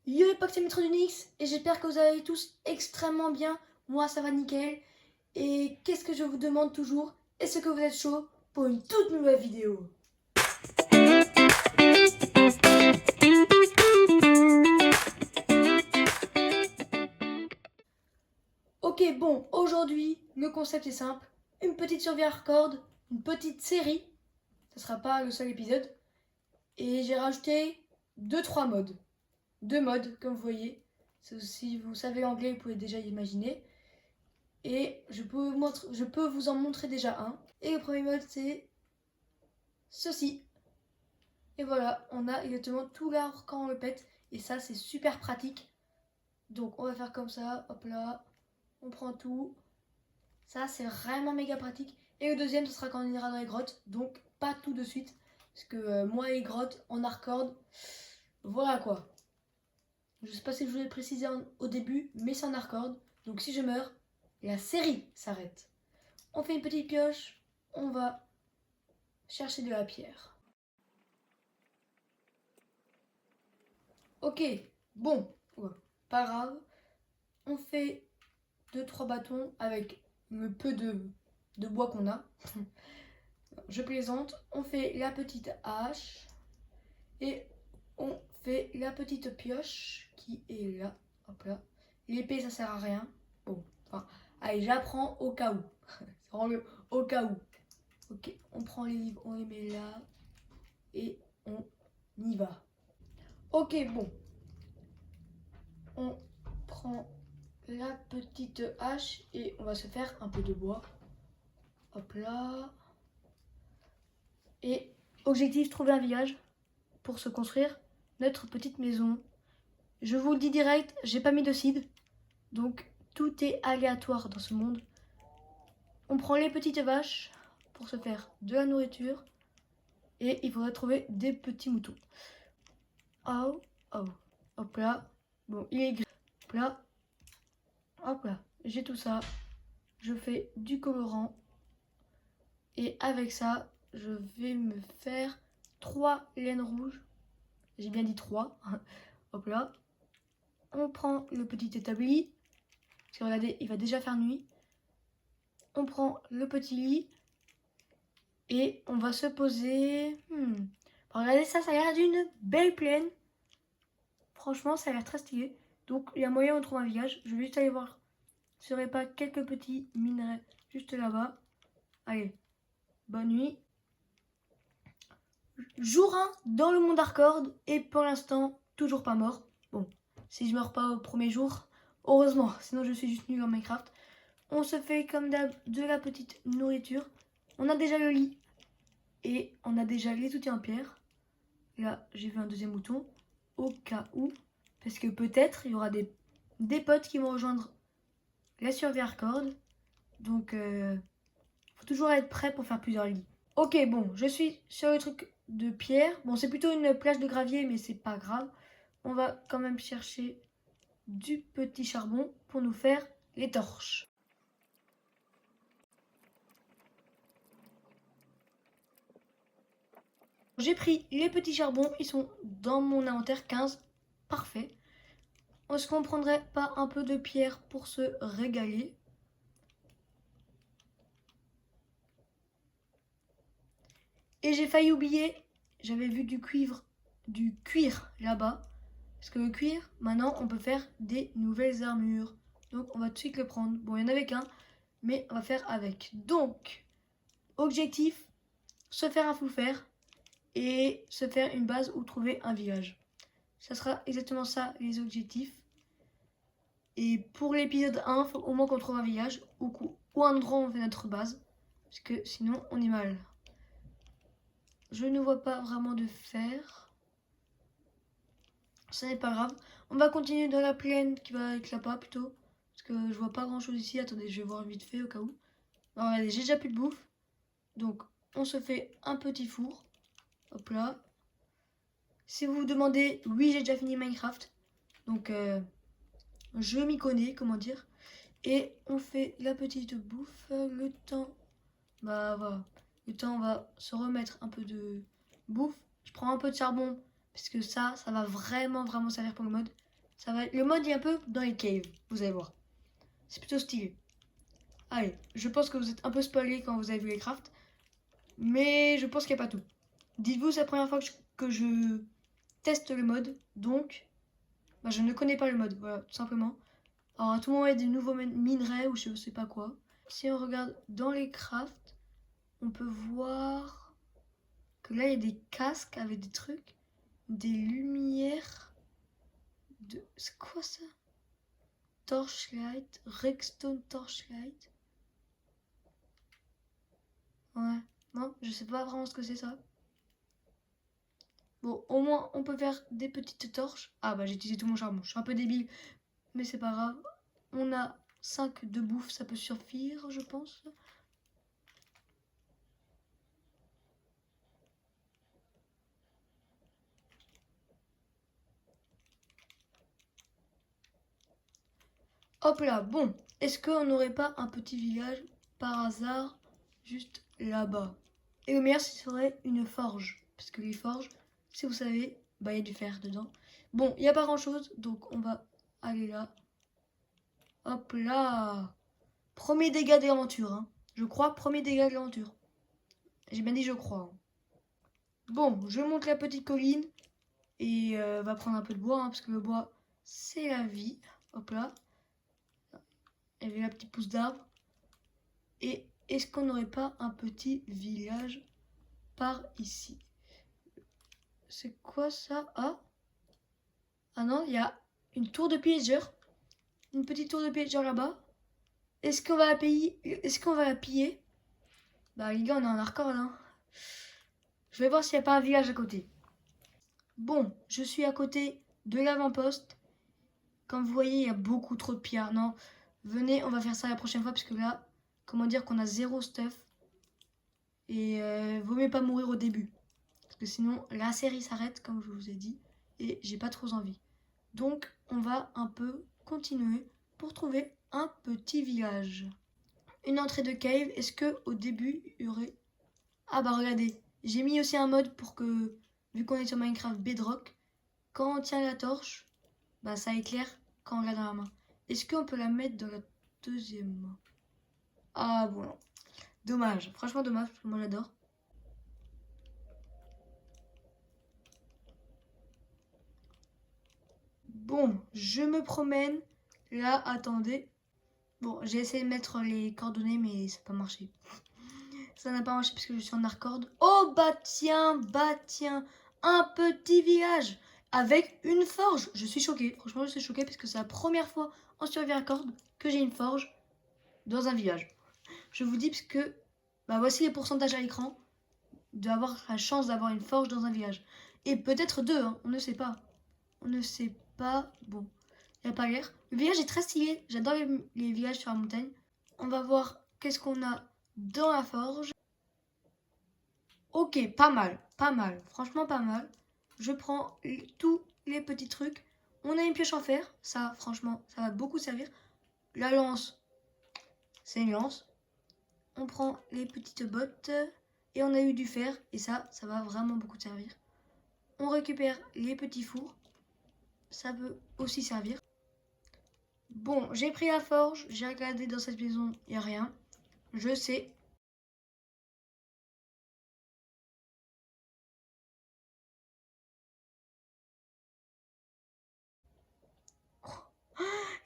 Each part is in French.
Yo les potes, c'est Maître d'Unix et j'espère que vous allez tous extrêmement bien. Moi ça va nickel. Et qu'est-ce que je vous demande toujours? Est-ce que vous êtes chaud pour une toute nouvelle vidéo? Ok, bon, aujourd'hui le concept est simple. Une petite survie hardcore, une petite série. Ce sera pas le seul épisode. Et j'ai rajouté 2-3 modes. 2 modes comme vous voyez. Si vous savez l'anglais, vous pouvez déjà imaginer. Et je peux vous en montrer déjà un. Et le premier mode c'est ceci. Et voilà, on a exactement tout l'arbre quand on le pète. Et ça, c'est super pratique. Donc, on va faire comme ça. Hop là. On prend tout. Ça, c'est vraiment méga pratique. Et le deuxième, ce sera quand on ira dans les grottes. Donc, pas tout de suite. Parce que moi et les grottes, en hardcore, voilà quoi. Je sais pas si je vous l'ai précisé au début, mais c'est en hardcore. Donc, si je meurs, la série s'arrête. On fait une petite pioche. On va chercher de la pierre. Ok, bon, ouais, pas grave. On fait 2-3 bâtons avec le peu de bois qu'on a. Je plaisante. On fait la petite hache et on fait la petite pioche qui est là. Hop là. L'épée, ça sert à rien. Bon, enfin, allez, j'apprends au cas où. C'est vraiment le au cas où. Ok, on prend les livres, on les met là et on y va. Ok, bon. On prend la petite hache et on va se faire un peu de bois. Hop là. Et objectif, trouver un village pour se construire notre petite maison. Je vous le dis direct, j'ai pas mis de seed, donc tout est aléatoire dans ce monde. On prend les petites vaches pour se faire de la nourriture et il faudrait trouver des petits moutons. Oh, oh, hop là. Bon, il est gris. Hop là. Hop là. J'ai tout ça. Je fais du colorant. Et avec ça, je vais me faire 3 laines rouges. J'ai bien dit 3. Hop là. On prend le petit établi. Parce que regardez, il va déjà faire nuit. On prend le petit lit. Et on va se poser. Regardez ça, ça a l'air d'une belle plaine. Franchement, ça a l'air très stylé. Donc il y a moyen de trouver un village. Je vais juste aller voir. Il n'y aurait pas quelques petits minerais juste là-bas. Allez, bonne nuit. Jour 1 dans le monde hardcore. Et pour l'instant, toujours pas mort. Bon, si je meurs pas au premier jour, heureusement. Sinon, je suis juste nul en Minecraft. On se fait comme d'hab de la petite nourriture. On a déjà le lit. Et on a déjà les outils en pierre. Là, j'ai vu un deuxième mouton. Au cas où. Parce que peut-être, il y aura des potes qui vont rejoindre la survie hardcore. Donc, faut toujours être prêt pour faire plusieurs lits. Ok, bon, je suis sur le truc de pierre. Bon, c'est plutôt une plage de gravier, mais c'est pas grave. On va quand même chercher du petit charbon pour nous faire les torches. J'ai pris les petits charbons, ils sont dans mon inventaire 15. Parfait. Est-ce qu'on prendrait pas un peu de pierre pour se régaler? Et j'ai failli oublier, j'avais vu du cuir là-bas. Parce que le cuir, maintenant, on peut faire des nouvelles armures. Donc, on va tout de suite le prendre. Bon, il n'y en avait qu'un, mais on va faire avec. Donc, objectif, se faire un full fer et se faire une base ou trouver un village. Ça sera exactement ça, les objectifs. Et pour l'épisode 1, il faut au moins qu'on trouve un village ou un endroit où on fait notre base. Parce que sinon, on est mal. Je ne vois pas vraiment de fer. Ça n'est pas grave. On va continuer dans la plaine qui va avec là-bas plutôt. Parce que je vois pas grand chose ici. Attendez, je vais voir vite fait au cas où. Alors, regardez, j'ai déjà plus de bouffe. Donc, on se fait un petit four. Hop là. Si vous vous demandez, oui, j'ai déjà fini Minecraft. Donc, je m'y connais, comment dire. Et on fait la petite bouffe. Le temps, bah voilà. Le temps, on va se remettre un peu de bouffe. Je prends un peu de charbon. Parce que ça va vraiment, vraiment servir pour le mode. Ça va être le mode est un peu dans les caves, vous allez voir. C'est plutôt stylé. Allez, je pense que vous êtes un peu spoilé quand vous avez vu les crafts. Mais je pense qu'il n'y a pas tout. Dites-vous, c'est la première fois que je teste le mode. Donc, bah, je ne connais pas le mode. Voilà, tout simplement. Alors, à tout moment, il y a des nouveaux minerais ou je sais pas quoi. Si on regarde dans les crafts, on peut voir que là, il y a des casques avec des trucs. Des lumières. C'est quoi ça? Torchlight. Redstone Torchlight. Ouais. Non, je sais pas vraiment ce que c'est ça. Bon, au moins, on peut faire des petites torches. Ah bah, j'ai utilisé tout mon charbon. Je suis un peu débile, mais c'est pas grave. On a 5 de bouffe, ça peut suffire, je pense. Hop là, bon. Est-ce qu'on n'aurait pas un petit village par hasard juste là-bas? Et le meilleur, ce serait une forge. Parce que les forges, si vous savez, bah il y a du fer dedans. Bon, il n'y a pas grand-chose, donc on va aller là. Hop là. Premier dégât de l'aventure, hein. Je crois, premier dégât de l'aventure. J'ai bien dit je crois. Bon, je monte la petite colline et va prendre un peu de bois, hein, parce que le bois, c'est la vie. Hop là. Il y avait la petite pousse d'arbre. Et est-ce qu'on n'aurait pas un petit village par ici? C'est quoi ça? Ah non, il y a une tour de pillager. Une petite tour de pillager là-bas. Est-ce qu'on va la payer? Est-ce qu'on va la piller? Bah les gars, on est en hardcore là, hein. Je vais voir s'il n'y a pas un village à côté. Bon, je suis à côté de l'avant-poste. Comme vous voyez, il y a beaucoup trop de pierres. Non, venez, on va faire ça la prochaine fois parce que là, comment dire qu'on a zéro stuff. Et vaut mieux pas mourir au début. Parce que sinon, la série s'arrête, comme je vous ai dit. Et j'ai pas trop envie. Donc, on va un peu continuer pour trouver un petit village. Une entrée de cave. Est-ce que au début, il y aurait... Ah bah regardez, j'ai mis aussi un mode pour que, vu qu'on est sur Minecraft Bedrock, quand on tient la torche, bah ça éclaire quand on l'a dans la main. Est-ce qu'on peut la mettre dans la deuxième main? Ah bon, non. Dommage, franchement dommage, parce que moi j'adore. Bon, je me promène. Là, attendez. Bon, j'ai essayé de mettre les coordonnées, mais ça n'a pas marché. Ça n'a pas marché parce que je suis en hardcore. Oh bah tiens, un petit village avec une forge. Je suis choquée, franchement je suis choquée parce que c'est la première fois en survie hardcore que j'ai une forge dans un village. Je vous dis parce que bah voici les pourcentages à l'écran d'avoir la chance d'avoir une forge dans un village. Et peut-être deux, hein, on ne sait pas. On ne sait pas. Bon, il n'y a pas l'air. Le village est très stylé. J'adore les villages sur la montagne. On va voir qu'est-ce qu'on a dans la forge. Ok, pas mal, pas mal. Franchement, pas mal. Je prends tous les petits trucs. On a une pioche en fer. Ça, franchement, ça va beaucoup servir. La lance, c'est une lance. On prend les petites bottes. Et on a eu du fer. Et ça va vraiment beaucoup servir. On récupère les petits fours. Ça peut aussi servir. Bon, j'ai pris la forge. J'ai regardé dans cette maison. Il n'y a rien. Je sais.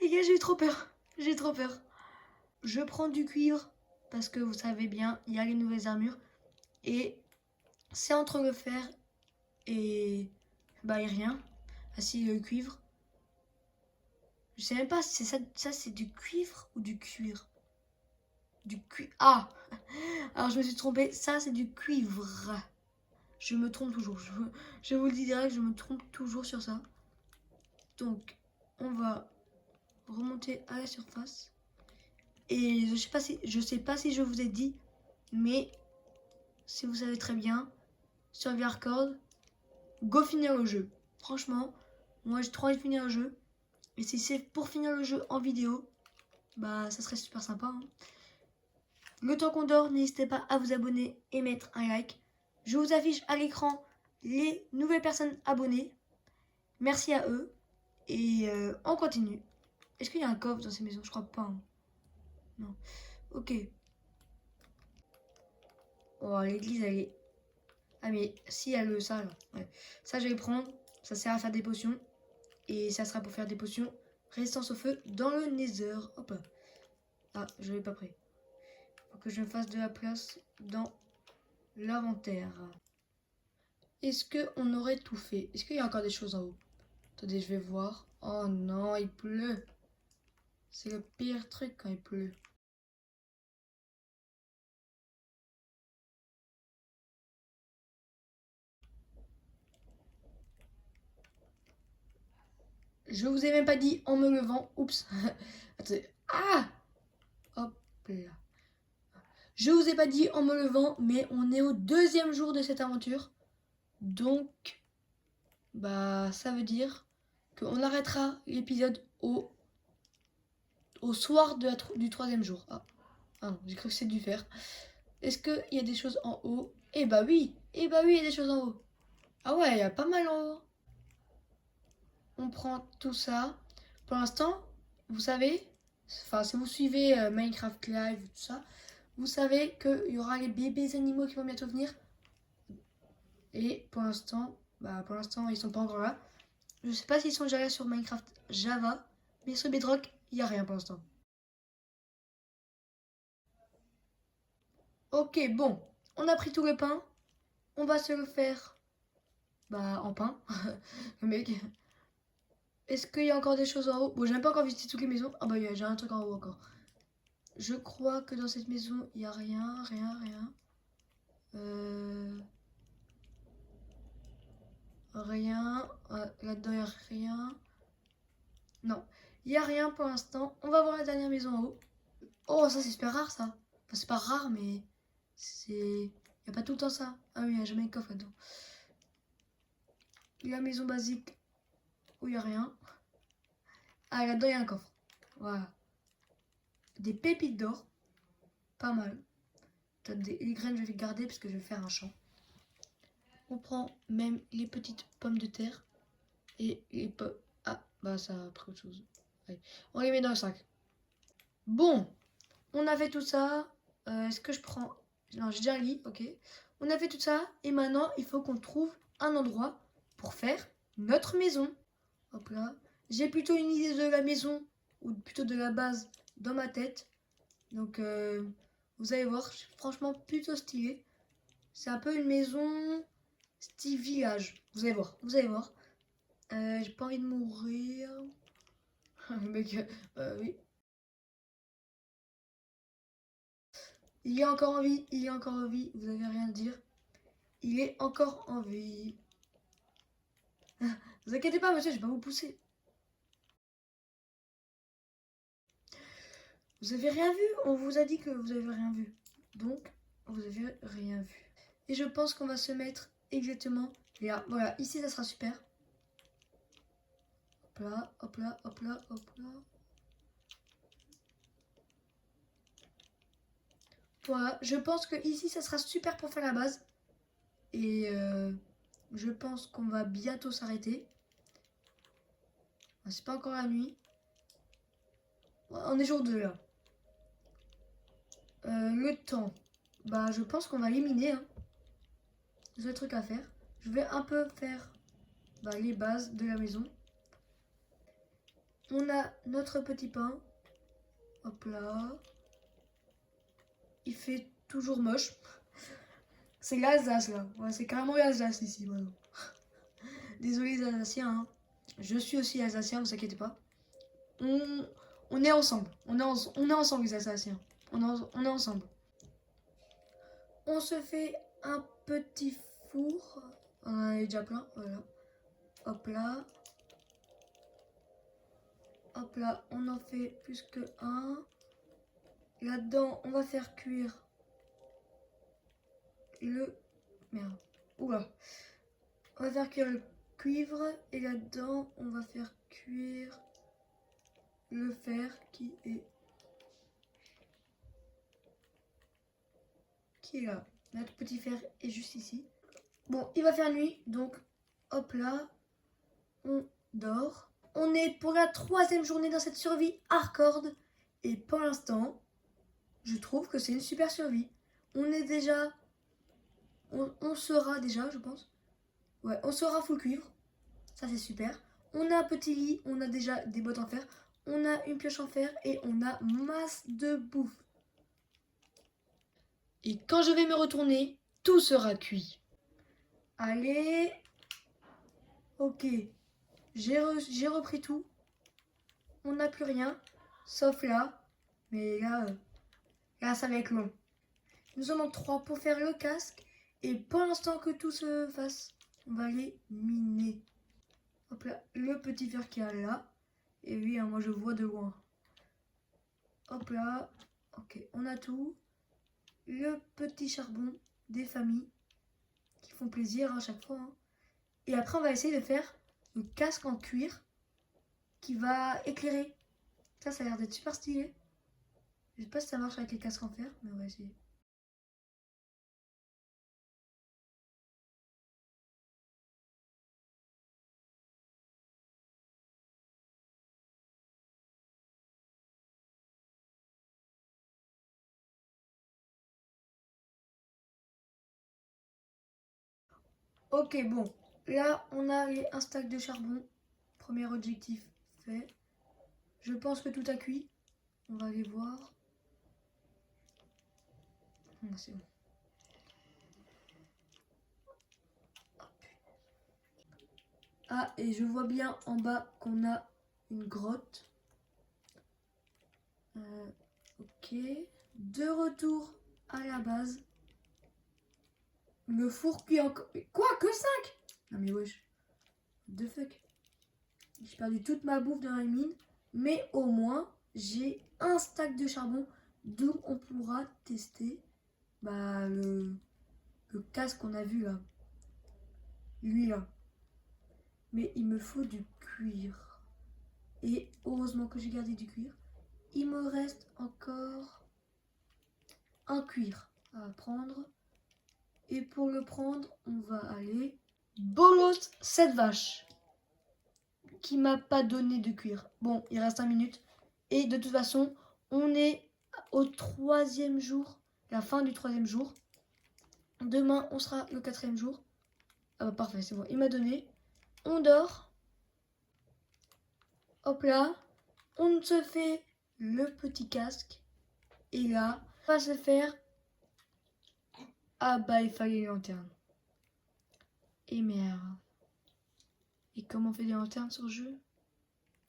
Les gars, j'ai eu trop peur. J'ai trop peur. Je prends du cuivre. Parce que vous savez bien, il y a les nouvelles armures. Et c'est entre le fer et bah et rien. Ah si, le cuivre. Je sais même pas si c'est ça c'est du cuivre ou du cuir. Du cuivre. Ah. Alors je me suis trompée. Ça c'est du cuivre. Je me trompe toujours. Je vous le dis direct, je me trompe toujours sur ça. Donc on va remonter à la surface. Et je sais pas si je vous ai dit, mais si vous savez très bien, sur Hardcore, go finir le jeu. Franchement, moi j'ai trop envie de finir le jeu. Et si c'est pour finir le jeu en vidéo, bah ça serait super sympa, hein. Le temps qu'on dort, n'hésitez pas à vous abonner et mettre un like. Je vous affiche à l'écran les nouvelles personnes abonnées. Merci à eux. Et on continue. Est-ce qu'il y a un coffre dans ces maisons? Je crois pas. Hein. Non. Ok. Oh, l'église, elle est... Ah mais si, il y a le ça, là. Ouais. Ça, je vais le prendre. Ça sert à faire des potions. Et ça sera pour faire des potions résistance au feu dans le nether. Hop là. Ah, je l'ai pas pris. Faut que je me fasse de la place dans l'inventaire. Est-ce qu'on aurait tout fait? Est-ce qu'il y a encore des choses en haut? Attendez, je vais voir. Oh non, il pleut. C'est le pire truc quand il pleut. Je vous ai même pas dit en me levant. Oups. Attendez. Ah! Hop là. Je vous ai pas dit en me levant, mais on est au 2e jour de cette aventure. Donc, bah, ça veut dire qu'on arrêtera l'épisode au soir du 3e jour. Ah, ah non, j'ai cru que c'est dû faire. Est-ce qu'il y a des choses en haut? Eh bah oui, il y a des choses en haut. Ah ouais, il y a pas mal en haut. On prend tout ça. Pour l'instant, vous savez, enfin si vous suivez Minecraft Live, tout ça, vous savez qu'il y aura les bébés animaux qui vont bientôt venir. Et pour l'instant, ils sont pas encore là. Je sais pas s'ils sont déjà là sur Minecraft Java, mais sur Bedrock, il n'y a rien pour l'instant. Ok, bon, on a pris tout le pain. On va se le faire en pain. Le mec. Est-ce qu'il y a encore des choses en haut? Bon, j'ai pas encore visité toutes les maisons. Ah bah, j'ai un truc en haut encore. Je crois que dans cette maison, il n'y a rien. Rien. Là-dedans, il n'y a rien. Non, il n'y a rien pour l'instant. On va voir la dernière maison en haut. Oh, ça, c'est super rare, ça. Enfin, c'est pas rare, mais c'est... Il n'y a pas tout le temps ça. Ah oui, il n'y a jamais de coffre là-dedans. La maison basique où il n'y a rien. Ah, là-dedans, il y a un coffre. Voilà. Des pépites d'or. Pas mal. Les graines, je vais garder parce que je vais faire un champ. On prend même les petites pommes de terre. Et les pommes... Ah, bah ça a pris autre chose. Ouais. On les met dans le sac. Bon, on a fait tout ça. Est-ce que je prends... Non, j'ai déjà un lit, ok. On a fait tout ça. Et maintenant, il faut qu'on trouve un endroit pour faire notre maison. Hop là. J'ai plutôt une idée de la maison, ou plutôt de la base, dans ma tête. Donc, vous allez voir, c'est franchement plutôt stylé. C'est un peu une maison style village. Vous allez voir, vous allez voir. J'ai pas envie de mourir. Le mec, oui. Il est encore en vie, il est encore en vie. Vous avez rien à dire. Il est encore en vie. Vous inquiétez pas, monsieur, je vais pas vous pousser. Vous avez rien vu? On vous a dit que vous avez rien vu. Donc, vous avez rien vu. Et je pense qu'on va se mettre exactement là. Voilà, ici, ça sera super. Hop là, hop là, hop là, hop là. Voilà, je pense que ici, ça sera super pour faire la base. Et je pense qu'on va bientôt s'arrêter. C'est pas encore la nuit. On est jour 2 là. Le temps. Bah, je pense qu'on va éliminer. Hein. Le truc à faire. Je vais un peu faire les bases de la maison. On a notre petit pain. Hop là. Il fait toujours moche. C'est l'Alsace là. Ouais, c'est carrément l'Alsace ici maintenant. Désolé les Alsaciens. Hein. Je suis aussi Alsacien, vous inquiétez pas. On est ensemble. On est ensemble les Alsaciens. On est ensemble. On se fait un petit four. On en a déjà plein. Voilà. Hop là. Hop là. On en fait plus que un. Là-dedans, on va faire cuire le... Merde. Oula. On va faire cuire le cuivre. Et là-dedans, on va faire cuire le fer qui est là. Notre petit fer est juste ici. Bon, il va faire nuit, donc hop là, on dort. on est pour la 3e journée dans cette survie hardcore. Et pour l'instant, je trouve que c'est une super survie. On est déjà... On sera déjà, je pense. Ouais, on sera full cuivre. Ça, c'est super. On a un petit lit, on a déjà des bottes en fer. On a une pioche en fer et on a masse de bouffe. Et quand je vais me retourner, tout sera cuit. Allez. Ok. J'ai repris tout. On n'a plus rien. Sauf là. Mais là, ça va être long. Nous en manque 3 pour faire le casque. Et pour l'instant que tout se fasse, on va aller miner. Hop là, le petit fer qui est là. Et oui, hein, moi je vois de loin. Hop là. Ok, on a tout. Le petit charbon des familles qui font plaisir à chaque fois. Hein. Et après, on va essayer de faire le casque en cuir qui va éclairer. Ça a l'air d'être super stylé. Je sais pas si ça marche avec les casques en fer, mais on va essayer. Ok, bon. Là, on a un stack de charbon. Premier objectif fait. Je pense que tout a cuit. On va aller voir. C'est bon. Ah, et je vois bien en bas qu'on a une grotte. Ok. De retour à la base. Le four cuit encore. Quoi? Que 5? Non mais wesh. The fuck. J'ai perdu toute ma bouffe dans la mine. Mais au moins, j'ai un stack de charbon. D'où on pourra tester le casque qu'on a vu là. Lui là. Mais il me faut du cuir. Et heureusement que j'ai gardé du cuir. Il me reste encore un cuir à prendre. Et pour le prendre, on va aller bolos cette vache qui m'a pas donné de cuir. Bon, il reste 1 minute. Et de toute façon, on est au 3e jour, la fin du 3e jour. Demain, on sera le 4e jour. Ah bah parfait, c'est bon, il m'a donné. On dort. Hop là. On se fait le petit casque. Et là, on va se faire... Ah bah, il fallait les lanternes. Et merde. Et comment on fait des lanternes sur le jeu?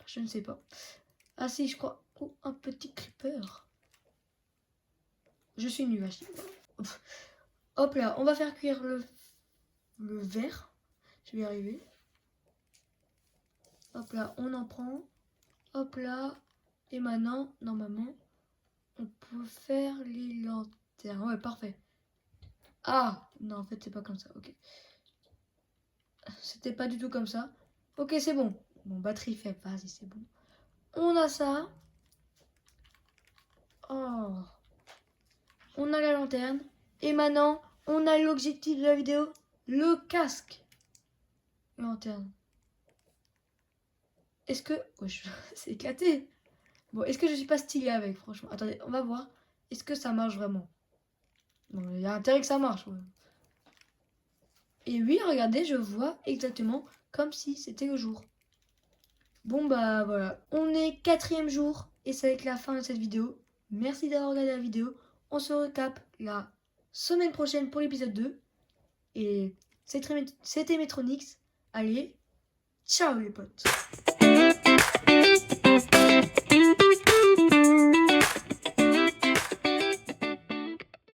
Je ne sais pas. Ah si, je crois. Oh, un petit creeper. Je suis nulle. Hop là, on va faire cuire le verre. Je vais y arriver. Hop là, on en prend. Hop là. Et maintenant, normalement, on peut faire les lanternes. Ouais, parfait. Ah, non, en fait, c'est pas comme ça. Ok. C'était pas du tout comme ça. Ok, c'est bon. Bon, batterie faible. Vas-y, c'est bon. On a ça. Oh. On a la lanterne. Et maintenant, on a l'objectif de la vidéo. Le casque. Lanterne. Est-ce que... Oh, c'est éclaté. Bon, est-ce que je suis pas stylée avec, franchement? Attendez, on va voir. Est-ce que ça marche vraiment? Bon, il y a intérêt que ça marche. Ouais. Et oui, regardez, je vois exactement comme si c'était le jour. Bon, bah voilà. On est 4e jour. Et ça va être la fin de cette vidéo. Merci d'avoir regardé la vidéo. On se retape la semaine prochaine pour l'épisode 2. Et c'était Metronix. Allez, ciao les potes.